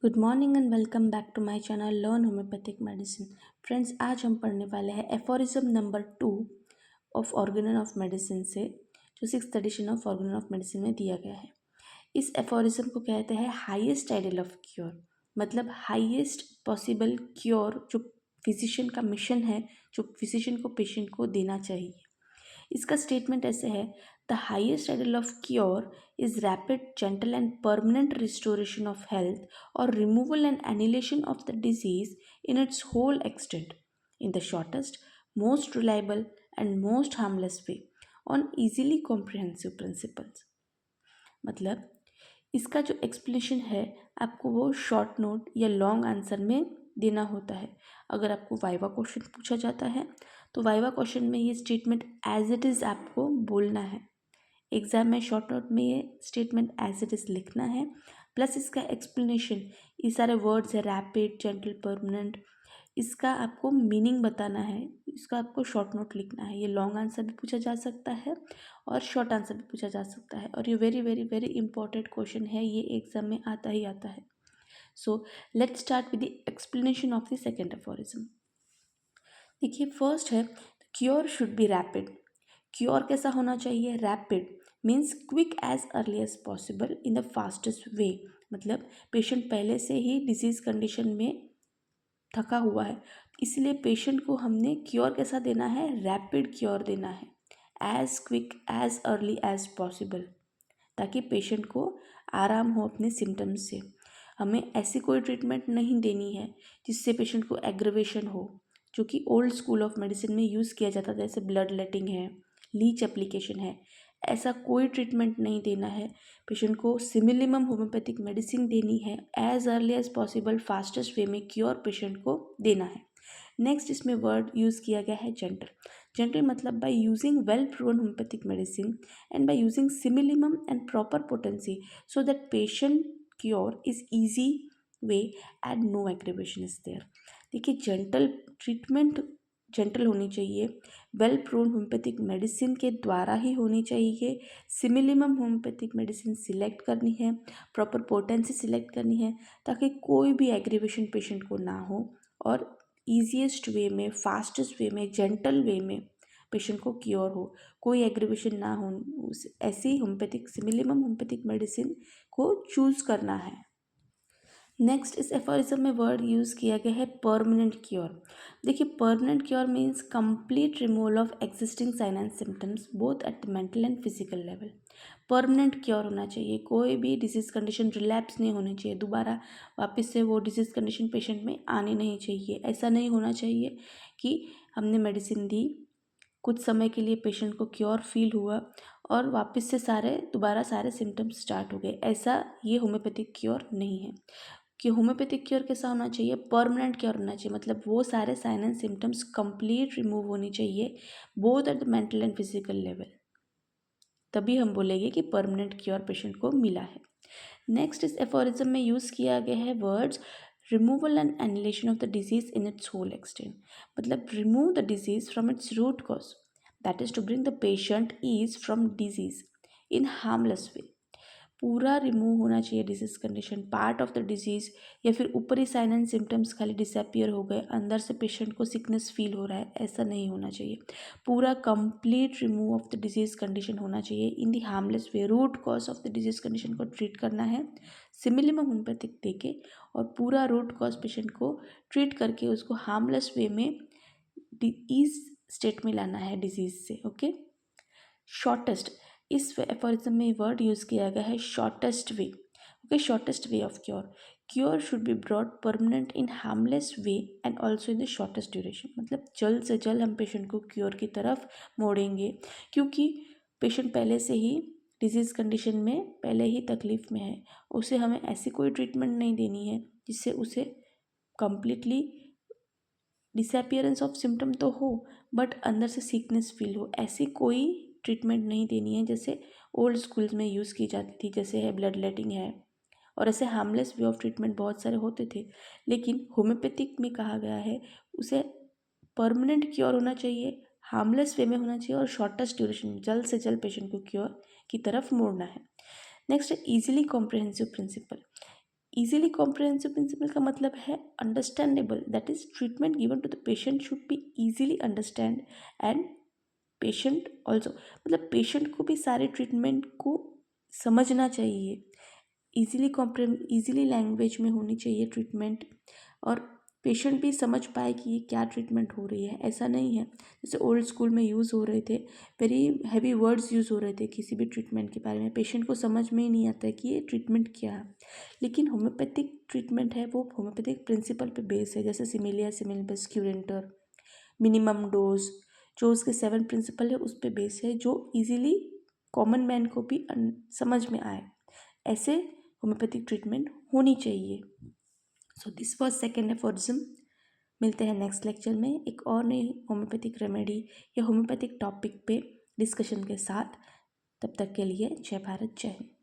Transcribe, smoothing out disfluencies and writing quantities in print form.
Good morning and welcome back to my channel learn homeopathic medicine. Friends, आज हम पढ़ने वाले हैं aphorism number 2 of organon of medicine से, जो 6th edition of organon of medicine में दिया गया है। इस एफोरिज्म को कहते हैं हाईएस्ट आइडियल ऑफ क्योर, मतलब हाईएस्ट पॉसिबल क्योर जो फिजिशियन का मिशन है, जो फिजिशियन को पेशेंट को देना चाहिए। इसका स्टेटमेंट ऐसे है, the highest ideal of cure is rapid, gentle and permanent restoration of health और removal and annihilation of the disease in its whole extent in the shortest, most reliable and most harmless way on easily comprehensive principles. मतलब इसका जो explanation है आपको वो short note या long answer में देना होता है। अगर आपको वाइवा क्वेश्चन पूछा जाता है तो वाइवा क्वेश्चन में ये स्टेटमेंट एज इट इज़ आपको बोलना है। एग्ज़ाम में शॉर्ट नोट में ये स्टेटमेंट एज इट इज़ लिखना है, प्लस इसका एक्सप्लेनेशन, ये सारे वर्ड्स है रैपिड, जेंटल, परमानेंट, इसका आपको मीनिंग बताना है, इसका आपको शॉर्ट नोट लिखना है। ये लॉन्ग आंसर भी पूछा जा सकता है और शॉर्ट आंसर भी पूछा जा सकता है, और ये very very very important question है, ये एग्जाम में आता ही आता है। So let's start with the explanation of the second aphorism. देखिए, फर्स्ट है cure should be rapid. Cure कैसा होना चाहिए? Rapid means quick as early as possible in the fastest way. मतलब पेशेंट पहले से ही डिजीज कंडीशन में थका हुआ है, इसलिए पेशेंट को हमने क्योर कैसा देना है? रैपिड क्योर देना है, as quick as early as possible, ताकि पेशेंट को आराम हो अपने सिम्टम्स से। हमें ऐसी कोई ट्रीटमेंट नहीं देनी है जिससे पेशेंट को एग्रवेशन हो, जो कि ओल्ड स्कूल ऑफ मेडिसिन में यूज़ किया जाता था, जैसे ब्लड लेटिंग है, लीच एप्लीकेशन है। ऐसा कोई ट्रीटमेंट नहीं देना है। पेशेंट को सिमिलिमम होम्योपैथिक मेडिसिन देनी है, as early as possible fastest way में क्योर पेशेंट को देना है। नेक्स्ट इसमें वर्ड यूज़ किया गया है जेंटल। जेंटल मतलब by using well proven homeopathic medicine and by using similimum and proper potency so that patient cure is easy way and no aggravation is there। देखिए, gentle treatment gentle होनी चाहिए, well proven homeopathic medicine के द्वारा ही होनी चाहिए, similimum homeopathic medicine select करनी है, proper potency select करनी है, ताकि कोई भी एग्रीवेशन पेशेंट को ना हो, और ईजीएस्ट वे में, फास्टेस्ट वे में, जेंटल वे में पेशेंट को क्योर हो, कोई एग्रीवेशन ना हो। ऐसी होम्योपैथिक सिमिलिमम होम्योपैथिक मेडिसिन को चूज़ करना है। नेक्स्ट इस एफोरिज्म में वर्ड यूज़ किया गया है परमानेंट क्योर। देखिए, permanent cure means complete removal of existing sign and symptoms both at mental and physical level. Permanent cure होना चाहिए, कोई भी डिजीज़ कंडीशन रिलैप्स नहीं होनी चाहिए, दोबारा वापस से वो डिजीज़ कंडीशन पेशेंट में आनी नहीं चाहिए। ऐसा नहीं होना चाहिए कि हमने मेडिसिन दी, कुछ समय के लिए पेशेंट को क्योर फील हुआ और वापस से दोबारा सारे सिम्टम्स स्टार्ट हो गए। ऐसा ये होम्योपैथिक क्योर नहीं है। कि होम्योपैथिक क्योर कैसा होना चाहिए? परमानेंट क्योर होना चाहिए, मतलब वो सारे sign and symptoms complete remove होनी चाहिए, both at the mental and physical level, तभी हम बोलेंगे कि परमानेंट क्योर पेशेंट को मिला है। नेक्स्ट इस एफोरिज्म में यूज़ किया गया है words removal and annihilation of the disease in its whole extent. मतलब remove the disease from its root cause, that is to bring the patient ease from disease in harmless way. पूरा remove होना चाहिए disease condition, part of the disease, या फिर ऊपरी sign and symptoms खाली disappear हो गए, अंदर से पेशेंट को सिकनेस फील हो रहा है, ऐसा नहीं होना चाहिए। पूरा complete remove of the disease condition होना चाहिए in the harmless way. Root cause of the disease condition को ट्रीट करना है सिमिलिमम होम्योपैथिक देके, और पूरा रूट कॉज पेशेंट को ट्रीट करके उसको हार्मलेस वे में इस स्टेट में लाना है डिजीज़ से। ओके, शॉर्टेस्ट, इस एफोरिज्म में वर्ड यूज़ किया गया है shortest way. Okay, shortest way of cure. Cure should be brought permanent in harmless way and also in the shortest duration. मतलब जल्द से जल्द हम पेशेंट को क्योर की तरफ मोड़ेंगे, क्योंकि पेशेंट पहले से ही डिजीज़ कंडीशन में पहले ही तकलीफ़ में है। उसे हमें ऐसी कोई ट्रीटमेंट नहीं देनी है जिससे उसे कम्प्लीटली डिसअपियरेंस ऑफ सिम्टम तो हो बट अंदर से सीकनेस फील हो। ऐसी कोई ट्रीटमेंट नहीं देनी है जैसे ओल्ड स्कूल्स में यूज़ की जाती थी, जैसे है ब्लड लेटिंग है, और ऐसे हार्मलेस वे ऑफ ट्रीटमेंट बहुत सारे होते थे। लेकिन होम्योपैथिक में कहा गया है उसे परमानेंट क्योर होना चाहिए, हार्मलेस वे में होना चाहिए, और शॉर्टेस्ट ड्यूरेशन, जल्द से जल्द पेशेंट को क्योर की तरफ मोड़ना है। नेक्स्ट है easily comprehensive principle. Easily comprehensive principle का मतलब है understandable, that is treatment given to the patient should be easily understand and patient also, मतलब पेशेंट को भी सारे ट्रीटमेंट को समझना चाहिए। इजीली लैंग्वेज में होनी चाहिए ट्रीटमेंट, और पेशेंट भी समझ पाए कि ये क्या ट्रीटमेंट हो रही है। ऐसा नहीं है जैसे ओल्ड स्कूल में यूज़ हो रहे थे, वेरी हैवी वर्ड्स यूज़ हो रहे थे किसी भी ट्रीटमेंट के बारे में, पेशेंट को समझ में ही नहीं आता है कि ये ट्रीटमेंट क्या है। लेकिन होम्योपैथिक ट्रीटमेंट है वो होम्योपैथिक प्रिंसिपल पे बेस है, जैसे सिमिलिया सिमिलबस क्यूरेंटर, मिनिमम डोज, जो उसके 7 प्रिंसिपल है उस पे बेस है, जो इजीली कॉमन मैन को भी समझ में आए। ऐसे होम्योपैथिक ट्रीटमेंट होनी चाहिए। So this was second aphorism. मिलते हैं नेक्स्ट लेक्चर में एक और नई होम्योपैथिक रेमेडी या होम्योपैथिक टॉपिक पे डिस्कशन के साथ। तब तक के लिए जय भारत, जय हिंद।